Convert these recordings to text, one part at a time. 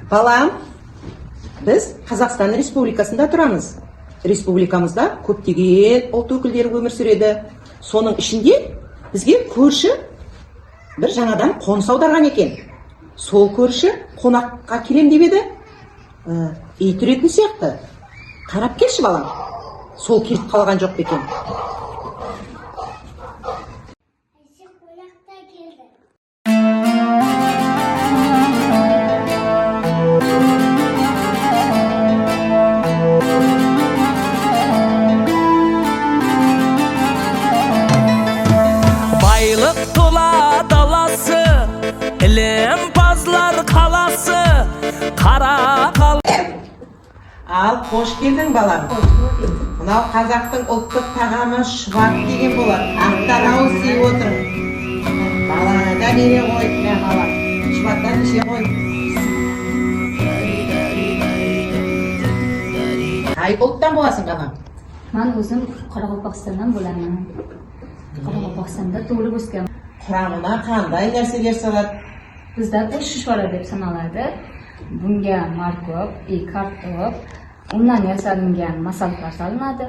Балам, біз Қазақстан Республикасында тұрамыз. Республикамызда көптеген ұлт өкілдері өмір сүреді. Соның ішінде бізге көрші бір жаңадан қоныс аударған екен. Сол көрші қонаққа келем деп еді. Ит үретін сияқты. Қарап келші балам. Сол келіп қалған жоқ екен. Байлық тола даласы, ілімпазлар қаласы, қара қал. Ал, қош келдің балам. Мынау қазақтың ұлттық тағамы шұбат деген болады. Ақтан ауыз сыйып отыр. Балаңа да бере ғой, балам. Шұбаттан іше ғой. Қай ұлттан боласың балам? Мен өзім Қарақалпақстаннан боламын. Қарақалпақстанда туылып өскен. Құрамына қандай нәрселер салады? Бізде шушвара деп саналады. Bunga морковь, картоп, undan yasalgan masalliqlar solinadi.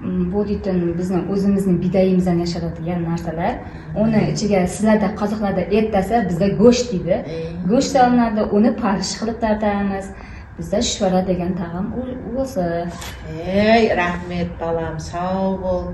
Bu deйтін bizning o'zimizning bidayimizdan yashatilgan narsalar. Uni ichiga sizlarda qozoqlarda et desa, bizda go'sht deydi. Go'sht solinadi, uni parsh qilib tartamiz. Bizda shuvara degan tag'am o'zi. Ey, rahmet balam, sağ ol.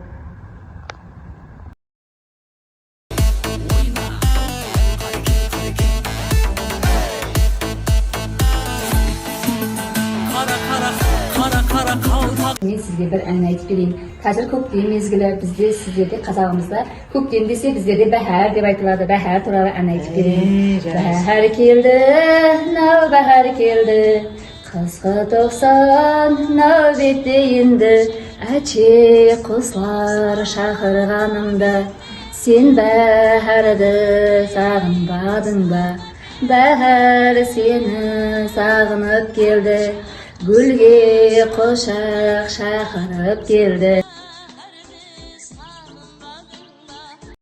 Men sizga bir anni aytib bereyim. Hozir ko'kdem mezgili bizda sizlarda qozog'imizda ko'kdem desa bizlarda bahar deb aytiladi. Bahar turadi anni aytib bereyim. Bahar keldi, bahar keldi. Qizg'i to'qson navbetda endi. Achi quzlar chaqirganimda sen baharni sog'inmadingba? Bahar seni sog'inib keldi. Gülge qo'shiq chaqirib keldi.